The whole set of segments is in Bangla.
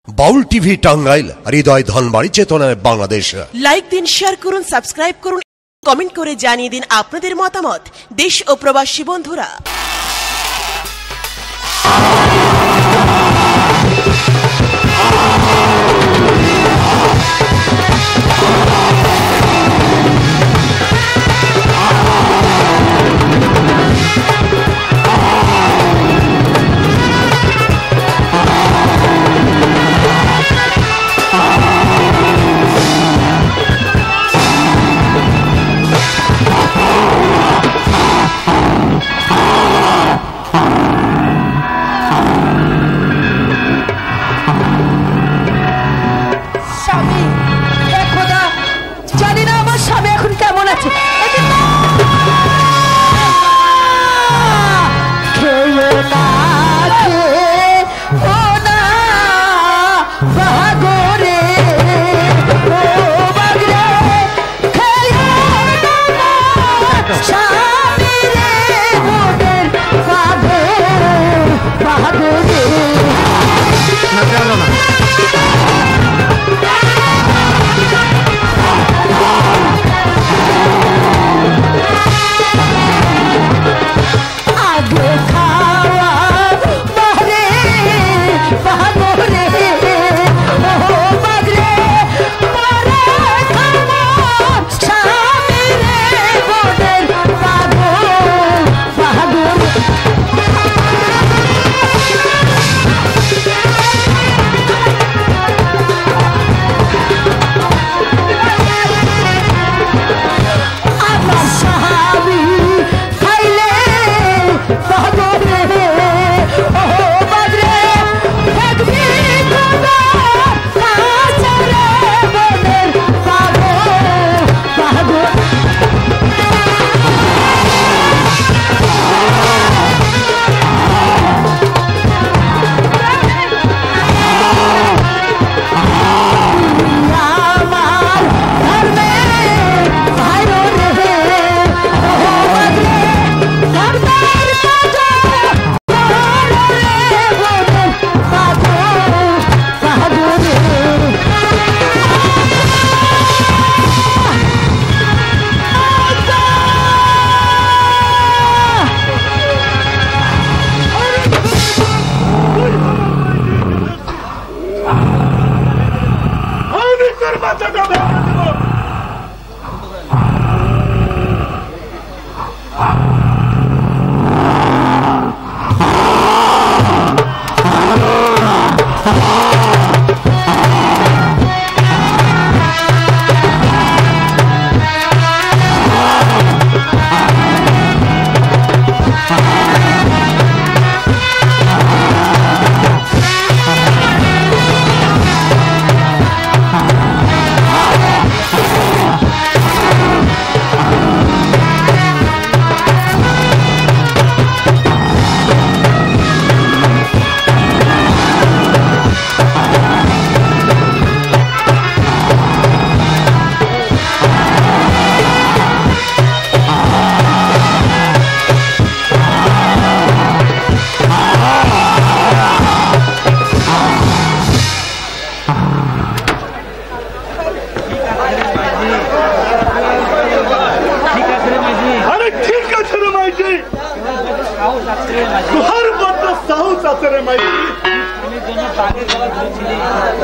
বাউল টিভি টাঙ্গাইল, হৃদয় ধনবাড়ি, চেতনায় বাংলাদেশ। লাইক দিন, শেয়ার করুন, সাবস্ক্রাইব করুন, কমেন্ট করে জানিয়ে দিন আপনাদের মতামত দেশ ও প্রবাসী বন্ধুরা।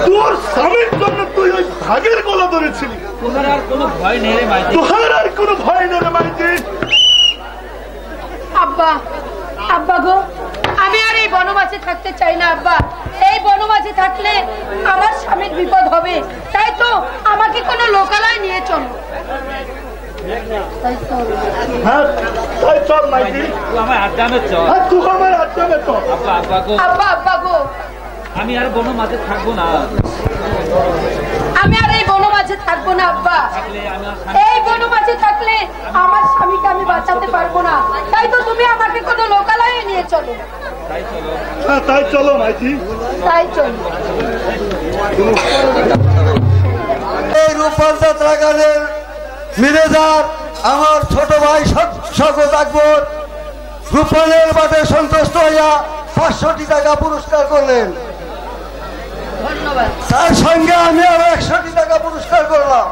তোর স্বামীর জন্য তুই ওই ভাগের গলা ধরেছিলি, তোর আর কোনো ভয় নেই রে মাইজি, তোর আর কোনো ভয় নেই রে মাইজি। আব্বা, আব্বা গো, আমি আর এই বনবাসে থাকতে চাই না আব্বা। এই বনবাসে থাকলে আমার স্বামীর বিপদ হবে, তাই তো আমাকে কোনো লোকালয় নিয়ে চলো। তাই চল মাইজি, তুই আমার আড্ডামে চল, তুই আমার আড্ডামে চল। আব্বা, আব্বা গো, আব্বা, আব্বা গো, আমি আর বনমাঝে থাকবো না, আমি আর এই বনমাঝে থাকবো না আব্বা। এই বনমাঝে থাকলে আমার স্বামীকে আমি বাঁচাতে পারবো না, তাই তো তুমি আমাকে কোনো লোকালয়ে নিয়ে চলো। তাই চলো মাইজি, তাই চলো। এই রূপপাল যাত্রা গানের ম্যানেজার আমার ছোট ভাই শওকত আকবর রূপপালের মাঠে সন্তুষ্ট হইয়া 500 টাকা পুরস্কার করলেন। ধন্যবাদ। তার সঙ্গে আমি আরো 100 টাকা পুরস্কার করলাম।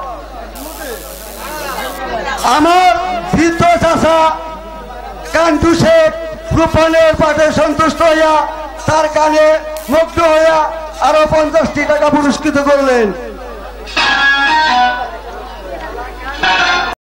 আমার বৃদ্ধ চাচা কান্টু শেখ রূপনের পাঠে সন্তুষ্ট হইয়া তার গানে মুগ্ধ হইয়া আরো 50 টাকা পুরস্কৃত করলেন।